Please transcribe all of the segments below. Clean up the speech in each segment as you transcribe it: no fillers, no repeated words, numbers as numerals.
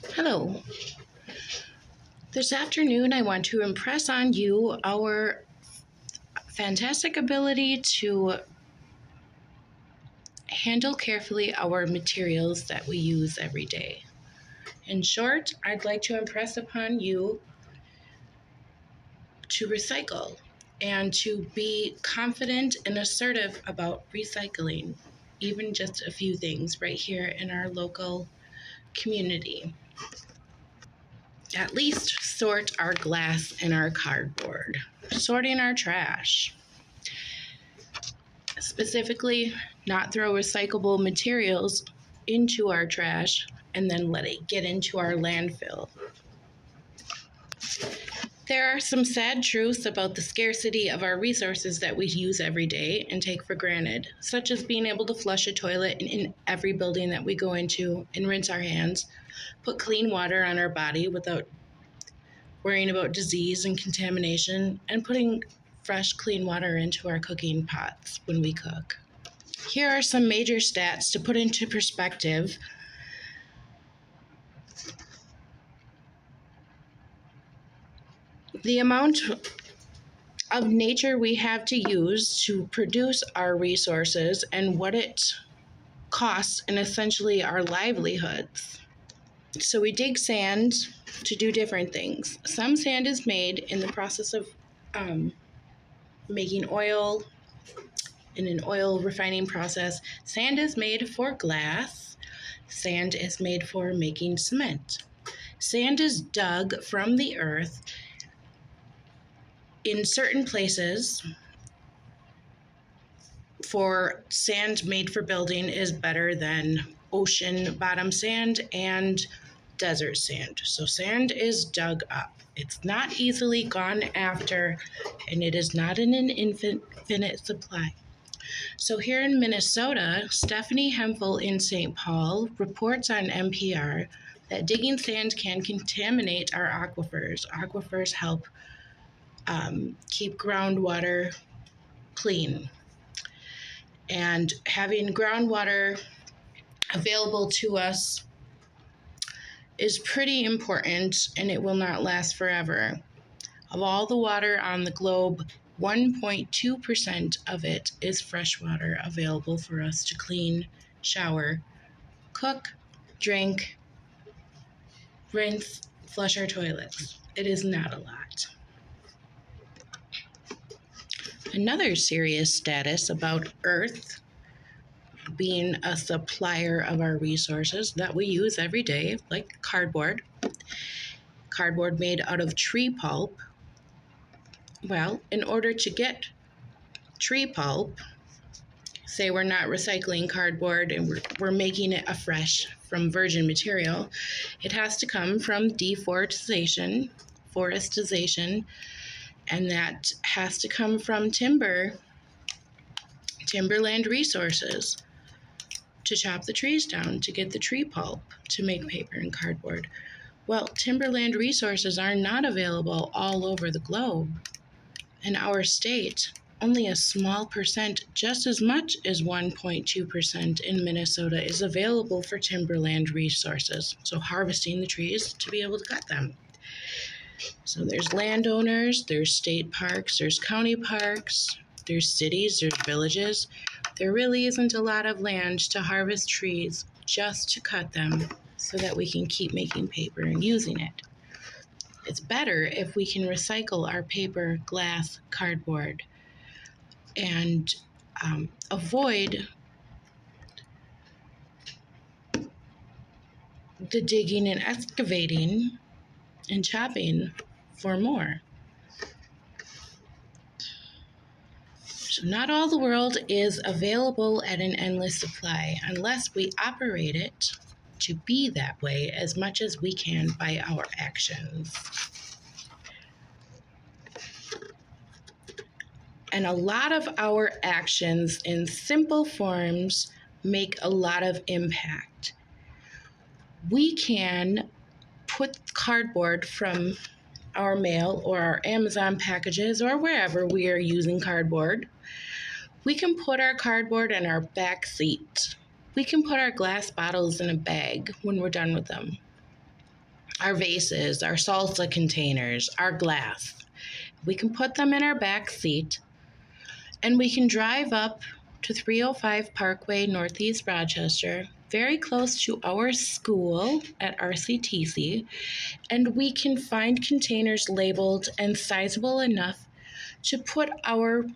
Hello. This afternoon, I want to impress on you our fantastic ability to handle carefully our materials that we use every day. In short, I'd like to impress upon you to recycle and to be confident and assertive about recycling, even just a few things right here in our local community. At least sort our glass and our cardboard, sorting our trash. Specifically, not throw recyclable materials into our trash and then let it get into our landfill. There are some sad truths about the scarcity of our resources that we use every day and take for granted, such as being able to flush a toilet in every building that we go into and rinse our hands, put clean water on our body without worrying about disease and contamination, and putting fresh, clean water into our cooking pots when we cook. Here are some major stats to put into perspective. The amount of nature we have to use to produce our resources and what it costs and essentially our livelihoods. So we dig sand to do different things. Some sand is made in the process of making oil in an oil refining process. Sand is made for glass. Sand is made for making cement. Sand is dug from the earth. In certain places, for sand made for building is better than ocean bottom sand and desert sand. So sand is dug up. It's not easily gone after, and it is not in an infinite supply. So here in Minnesota, Stephanie Hempel in St. Paul reports on NPR that digging sand can contaminate our aquifers. Aquifers help keep groundwater clean. And having groundwater available to us is pretty important, and it will not last forever. Of all the water on the globe, 1.2% of it is fresh water available for us to clean, shower, cook, drink, rinse, flush our toilets. It is not a lot. Another serious status about Earth being a supplier of our resources that we use every day, like cardboard made out of tree pulp. Well, in order to get tree pulp, say we're not recycling cardboard and we're making it afresh from virgin material, it has to come from deforestation, and that has to come from timberland resources to chop the trees down to get the tree pulp to make paper and cardboard. Well, timberland resources are not available all over the globe. In our state, only a small percent, just as much as 1.2% in Minnesota, is available for timberland resources, so harvesting the trees to be able to cut them. So there's landowners, there's state parks, there's county parks, there's cities, there's villages. There really isn't a lot of land to harvest trees just to cut them so that we can keep making paper and using it. It's better if we can recycle our paper, glass, cardboard, and avoid the digging and excavating and chopping for more. So not all the world is available at an endless supply unless we operate it to be that way as much as we can by our actions. And a lot of our actions in simple forms make a lot of impact. We can put cardboard from our mail or our Amazon packages or wherever we are using cardboard. We can put our cardboard in our back seat. We can put our glass bottles in a bag when we're done with them. our vases, our salsa containers, our glass. We can put them in our back seat and we can drive up to 305 Parkway, Northeast Rochester, very close to our school at RCTC, and we can find containers labeled and sizable enough to put our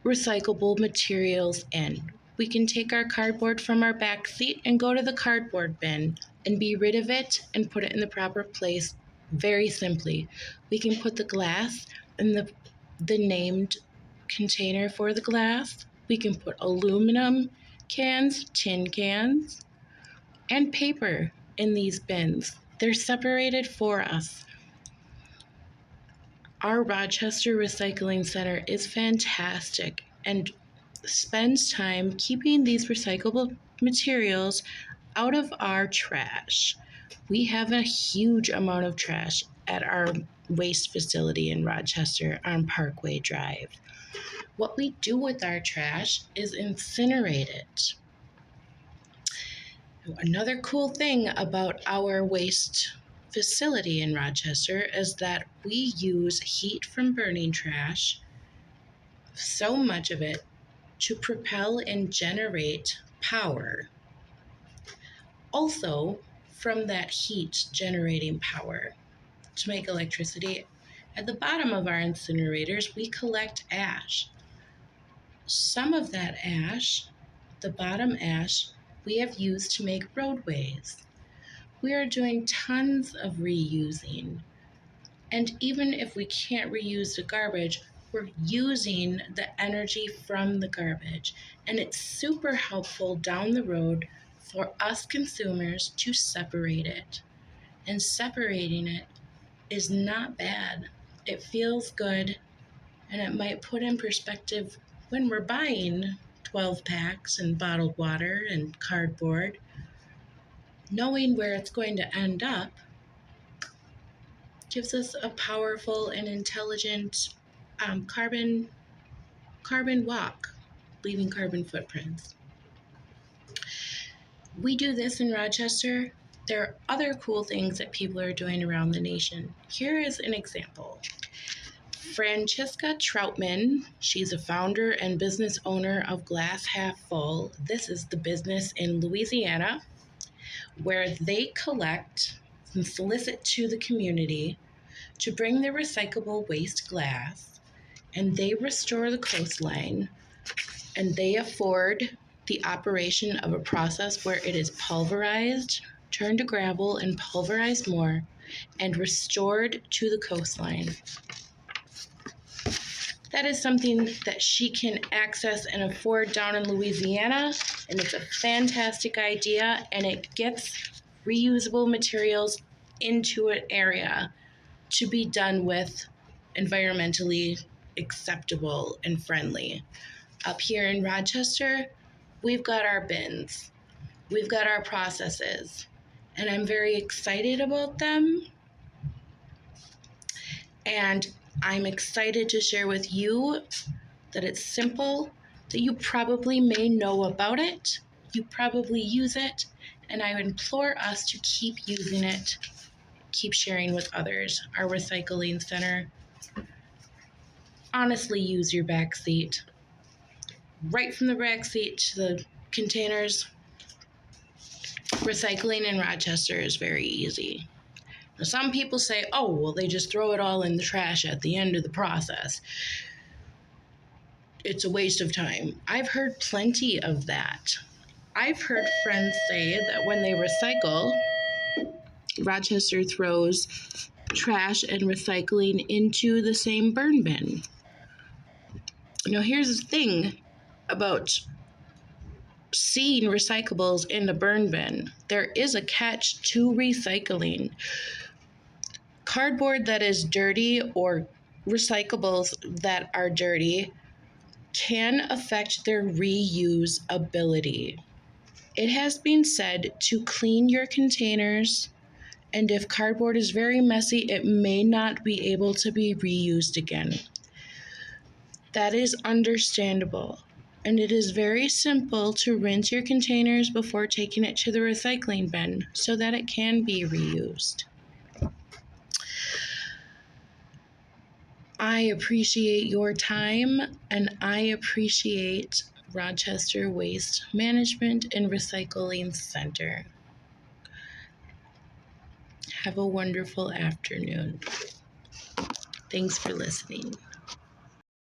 recyclable materials in. We can take our cardboard from our back seat and go to the cardboard bin and be rid of it and put it in the proper place very simply. We can put the glass in the named container for the glass. We can put aluminum cans, tin cans, and paper in these bins. They're separated for us. Our Rochester Recycling Center is fantastic and spends time keeping these recyclable materials out of our trash. We have a huge amount of trash at our waste facility in Rochester on Parkway Drive. What we do with our trash is incinerate it. Another cool thing about our waste facility in Rochester is that we use heat from burning trash, so much of it, to propel and generate power. Also, from that heat generating power to make electricity, at the bottom of our incinerators, we collect ash. Some of that ash, the bottom ash, we have used to make roadways. We are doing tons of reusing. And even if we can't reuse the garbage, we're using the energy from the garbage. And it's super helpful down the road for us consumers to separate it. And separating it is not bad. It feels good, and it might put in perspective when we're buying 12 packs and bottled water and cardboard. Knowing where it's going to end up gives us a powerful and intelligent carbon walk, leaving carbon footprints. We do this in Rochester. There are other cool things that people are doing around the nation. Here is an example. Francesca Troutman, she's a founder and business owner of Glass Half Full. This is the business in Louisiana where they collect and solicit to the community to bring their recyclable waste glass, and they restore the coastline, and they afford the operation of a process where it is pulverized, turned to gravel, and pulverized more, and restored to the coastline. That is something that she can access and afford down in Louisiana, and it's a fantastic idea, and it gets reusable materials into an area to be done with environmentally acceptable and friendly. Up here in Rochester, we've got our bins, we've got our processes, and I'm very excited about them. And I'm excited to share with you that it's simple, that you probably may know about it, you probably use it, and I implore us to keep using it, keep sharing with others. Our recycling center, honestly, use your back seat. Right from the back seat to the containers. Recycling in Rochester is very easy. Now, some people say, oh, well, they just throw it all in the trash at the end of the process. It's a waste of time. I've heard plenty of that. I've heard friends say that when they recycle, Rochester throws trash and recycling into the same burn bin. Now, here's the thing about seeing recyclables in the burn bin. There is a catch to recycling. Cardboard that is dirty or recyclables that are dirty can affect their reuse ability. It has been said to clean your containers, and if cardboard is very messy, it may not be able to be reused again. That is understandable, and it is very simple to rinse your containers before taking it to the recycling bin so that it can be reused. I appreciate your time, and I appreciate Rochester Waste Management and Recycling Center. Have a wonderful afternoon. Thanks for listening.